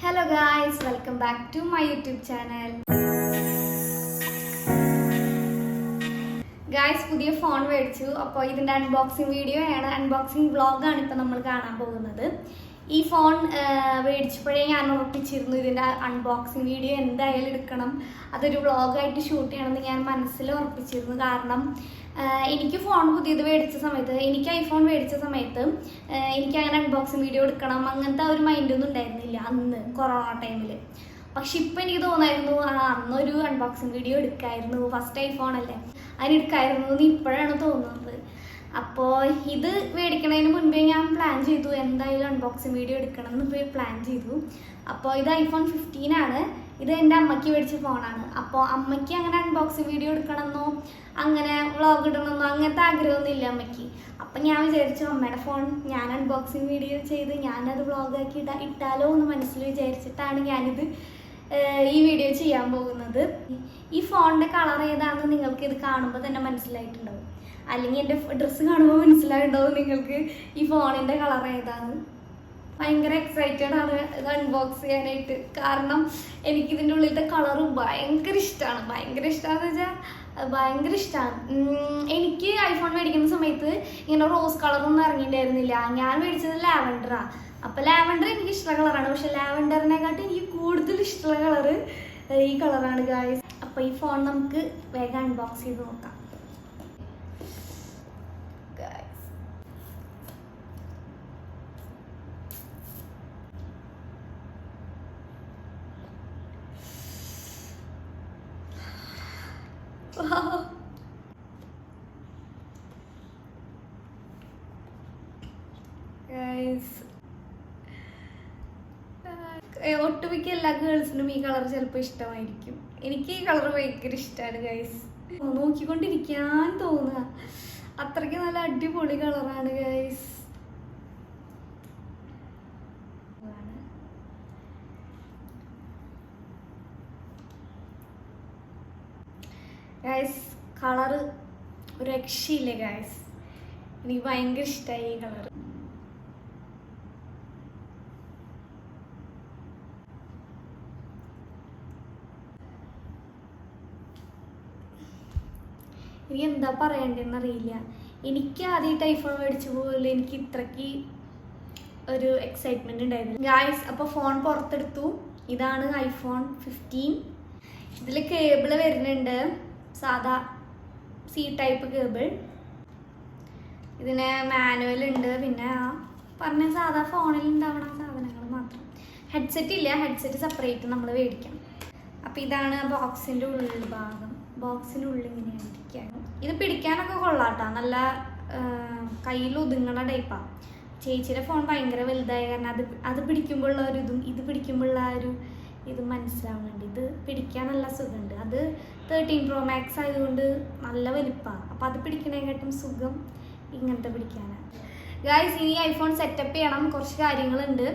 Hello guys, welcome back to my YouTube channel. Guys, പുതിയ phone മേടിച്ചു. അപ്പോൾ ഇതിന്റെ അൺബോക്സിംഗ് വീഡിയോ ആണ്, അൺബോക്സിംഗ് വ്ളോഗ് ആണ് ഇപ്പോൾ നമ്മൾ കാണാൻ പോകുന്നത്. ഈ ഫോൺ മേടിച്ചപ്പോഴേ ഞാൻ ഉറപ്പിച്ചിരുന്നു ഇതിന്റെ അൺബോക്സിംഗ് വീഡിയോ എന്തായാലും എടുക്കണം, അതൊരു വ്ളോഗായിട്ട് ഷൂട്ട് ചെയ്യണമെന്ന് ഞാൻ മനസ്സിൽ ഉറപ്പിച്ചിരുന്നു. കാരണം എനിക്ക് ഫോൺ പുതിയത് മേടിച്ച സമയത്ത്, എനിക്ക് ഐഫോൺ മേടിച്ച സമയത്ത് എനിക്ക് അങ്ങനെ അൺബോക്സിംഗ് വീഡിയോ എടുക്കണം അങ്ങനത്തെ ഒരു മൈൻഡൊന്നും ഉണ്ടായിരുന്നില്ല അന്ന് കൊറോണ ടൈമിൽ. പക്ഷെ ഇപ്പം എനിക്ക് തോന്നായിരുന്നു അന്നൊരു അൺബോക്സിംഗ് വീഡിയോ എടുക്കായിരുന്നു, ഫസ്റ്റ് ഐഫോൺ അല്ലേ, അതിനെടുക്കായിരുന്നു എന്ന് ഇപ്പോഴാണ് തോന്നുന്നത്. അപ്പോൾ ഇത് മേടിക്കണതിന് മുൻപേ ഞാൻ പ്ലാൻ ചെയ്തു എന്തായാലും അൺബോക്സിംഗ് വീഡിയോ എടുക്കണം എന്ന് പ്ലാൻ ചെയ്തു. അപ്പോൾ ഇത് ഐഫോൺ 15 ആണ്. ഇത് എൻ്റെ അമ്മയ്ക്ക് മേടിച്ച ഫോണാണ്. അപ്പോൾ അമ്മയ്ക്ക് അങ്ങനെ അൺബോക്സിംഗ് വീഡിയോ എടുക്കണമെന്നോ അങ്ങനെ വ്ളോഗ് ഇടണമെന്നോ അങ്ങനത്തെ ആഗ്രഹമൊന്നും ഇല്ല അമ്മയ്ക്ക്. അപ്പം ഞാൻ വിചാരിച്ചു അമ്മയുടെ ഫോൺ ഞാൻ അൺബോക്സിംഗ് വീഡിയോ ചെയ്ത് ഞാനത് വ്ളോഗാക്കി ഇട്ടാലോ എന്ന് മനസ്സിൽ വിചാരിച്ചിട്ടാണ് ഞാനിത് ഈ വീഡിയോ ചെയ്യാൻ പോകുന്നത്. ഈ ഫോണിൻ്റെ കളർ ഏതാണെന്ന് നിങ്ങൾക്ക് ഇത് കാണുമ്പോൾ തന്നെ മനസ്സിലായിട്ടുണ്ടാവും, അല്ലെങ്കിൽ എൻ്റെ ഡ്രസ്സ് കാണുമ്പോൾ മനസ്സിലായിട്ടുണ്ടാവും നിങ്ങൾക്ക് ഈ ഫോണിൻ്റെ കളർ ഏതാണ്. ഭയങ്കര എക്സൈറ്റഡ് ആണ് ഇത് അൺബോക്സ് ചെയ്യാനായിട്ട്. കാരണം എനിക്കിതിൻ്റെ ഉള്ളിലത്തെ കളറ് ഭയങ്കര ഇഷ്ടമാണ്. ഭയങ്കര ഇഷ്ടമാണെന്ന് വെച്ചാൽ ഭയങ്കര ഇഷ്ടമാണ്. എനിക്ക് ഐഫോൺ മേടിക്കുന്ന സമയത്ത് ഇങ്ങനെ റോസ് കളറൊന്നും ഇറങ്ങിയിട്ടുണ്ടായിരുന്നില്ല. ഞാൻ മേടിച്ചത് ലാവൻഡറാണ്. അപ്പോൾ ലാവൻഡർ എനിക്ക് ഇഷ്ടമുള്ള കളറാണ്. പക്ഷെ ലാവൻഡറിനെക്കാട്ടും എനിക്ക് കൂടുതൽ ഇഷ്ടമുള്ള കളറ് ഈ കളറാണ് ഗായ്സ്. അപ്പോൾ ഈ ഫോൺ നമുക്ക് വേഗം അൺബോക്സ് ചെയ്ത് നോക്കാം. ഒട്ടുമിക്ക എല്ലാ ഗേൾസിനും ഈ കളർ ചിലപ്പോൾ ഇഷ്ടമായിരിക്കും. എനിക്ക് ഈ കളർ ഭയങ്കര ഇഷ്ടമാണ് ഗൈസ്. നോക്കിക്കൊണ്ടിരിക്കാൻ തോന്നുക, അത്രയ്ക്ക് നല്ല അടിപൊളി കളറാണ് ഗൈസ്. ഗൈസ് കളറ് ഒരു രക്ഷയില്ലേ ഗൈസ്, എനിക്ക് ഭയങ്കര ഇഷ്ടമായി ഈ കളർ. എനിക്ക് എന്താ പറയണ്ടെന്ന് അറിയില്ല. എനിക്ക് ആദ്യമായിട്ട് ഐഫോൺ മേടിച്ച പോലെ എനിക്ക് ഇത്രയ്ക്ക് ഒരു എക്സൈറ്റ്മെന്റ് ഉണ്ടായിരുന്നു ഗായ്സ്. അപ്പോൾ ഫോൺ പുറത്തെടുത്തു. ഇതാണ് ഐഫോൺ 15. ഇതിൽ കേബിള് വരുന്നുണ്ട്, സാധാ സി ടൈപ്പ് കേബിൾ. ഇതിന് മാനുവൽ ഉണ്ട്, പിന്നെ പറഞ്ഞ സാധാ ഫോണിൽ ഉണ്ടാവണ സാധനങ്ങൾ മാത്രം. ഹെഡ്സെറ്റ് ഇല്ല, ഹെഡ്സെറ്റ് സെപ്പറേറ്റ് നമ്മൾ മേടിക്കണം. അപ്പോൾ ഇതാണ് ബോക്സിൻ്റെ ഉള്ളിൽ ഭാഗം. ബോക്സിൻ്റെ ഉള്ളിൽ ഇങ്ങനെയാണ് ഇരിക്കുകയാണ്. ഇത് പിടിക്കാനൊക്കെ കൊള്ളാട്ടോ, നല്ല കയ്യിൽ ഒതുങ്ങണ ടൈപ്പാണ്. ചേച്ചിയുടെ ഫോൺ ഭയങ്കര വലുതായ കാരണം അത് പിടിക്കുമ്പോഴുള്ള ഒരു ഇതും ഇത് പിടിക്കുമ്പോഴുള്ള ആ ഒരു ഇത് മനസ്സിലാവുന്നുണ്ട്. ഇത് പിടിക്കാൻ നല്ല സുഖമുണ്ട്. അത് 13 Pro Max ആയതുകൊണ്ട് നല്ല വലിപ്പമാണ്. അപ്പോൾ അത് പിടിക്കണേക്കാട്ടും സുഖം ഇങ്ങനത്തെ പിടിക്കാനാണ് ഗായ്സ്. ഇനി ഐഫോൺ സെറ്റപ്പ് ചെയ്യണം, കുറച്ച് കാര്യങ്ങളുണ്ട്.